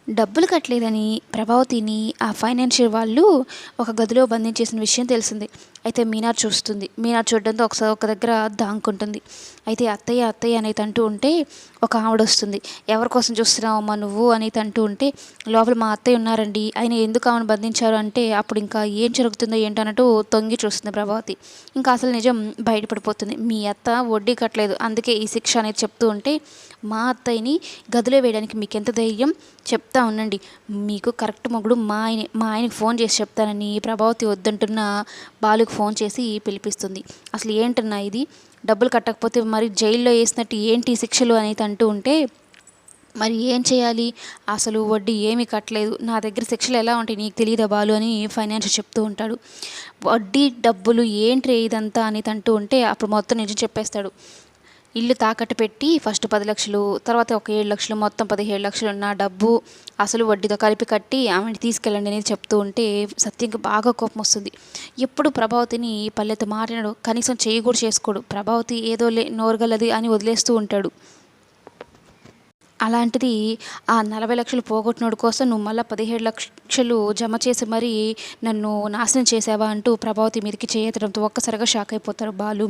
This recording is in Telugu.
డబ్బులు కట్టలేదని ప్రభావతిని ఆ ఫైనాన్షియర్ వాళ్ళు ఒక గదిలో బంధించేసిన విషయం తెలిసింది. అయితే మీనార్ చూస్తుంది. మీనార్ చూడడంతో ఒకసారి ఒక దగ్గర దాక్కుంటుంది. అయితే అత్తయ్య అత్తయ్య అనేది అంటూ ఉంటే ఒక ఆవిడొస్తుంది. ఎవరి కోసం చూస్తున్నావమ్మా నువ్వు అనేది అంటూ ఉంటే లోపల మా అత్తయ్య ఉన్నారండి, ఆయన ఎందుకు ఆమెను బంధించారు అంటే అప్పుడు ఇంకా ఏం జరుగుతుందో ఏంటో అన్నట్టు తొంగి చూస్తుంది ప్రభావతి. ఇంకా అసలు నిజం బయటపడిపోతుంది. మీ అత్త వడ్డీ కట్టలేదు, అందుకే ఈ శిక్ష అనేది చెప్తూ ఉంటే మా అత్తయ్యని గదిలో వేయడానికి మీకెంత ధైర్యం, చెప్తా ఉండండి, మీకు కరెక్ట్ మొగుడు మా ఆయనకి ఫోన్ చేసి చెప్తానని ప్రభావతి వద్దంటున్న బాలుకి ఫోన్ చేసి పిలిపిస్తుంది. అసలు ఏంటన్నా ఇది, డబ్బులు కట్టకపోతే మరి జైల్లో వేసినట్టు ఏంటి శిక్షలు అనేది అంటూ ఉంటే మరి ఏం చేయాలి, అసలు వడ్డీ ఏమీ కట్టలేదు, నా దగ్గర శిక్షలు ఎలా ఉంటాయి నీకు తెలియదా బాలు అని ఫైనాన్షియర్ చెప్తూ ఉంటాడు. వడ్డీ డబ్బులు ఏంటి ఇదంతా అనేది అంటూ ఉంటే అప్పుడు మొత్తం నిజం చెప్పేస్తాడు. ఇల్లు తాకట్టు పెట్టి ఫస్ట్ 10 లక్షలు, తర్వాత ఒక 7 లక్షలు, మొత్తం 17 లక్షలు నా డబ్బు అసలు వడ్డీతో కలిపి కట్టి ఆమెను తీసుకెళ్ళండి అనేది చెప్తూ ఉంటే సత్యంకి బాగా కోపం వస్తుంది. ఎప్పుడు ప్రభావతిని పల్లెతో మాట్లాడు, కనీసం చెయ్యి కూడా చేసుకోడు. ప్రభావతి ఏదో నోరుగలది అని వదిలేస్తూ ఉంటాడు. అలాంటిది ఆ 40 లక్షలు పోగొట్టినోడి కోసం నువ్వు మళ్ళీ 17 లక్షలు జమ చేసి మరీ నన్ను నాశనం చేసావా అంటూ ప్రభావతి మీదకి చేయడంతో ఒక్కసారిగా షాక్ అయిపోతారు బాలు.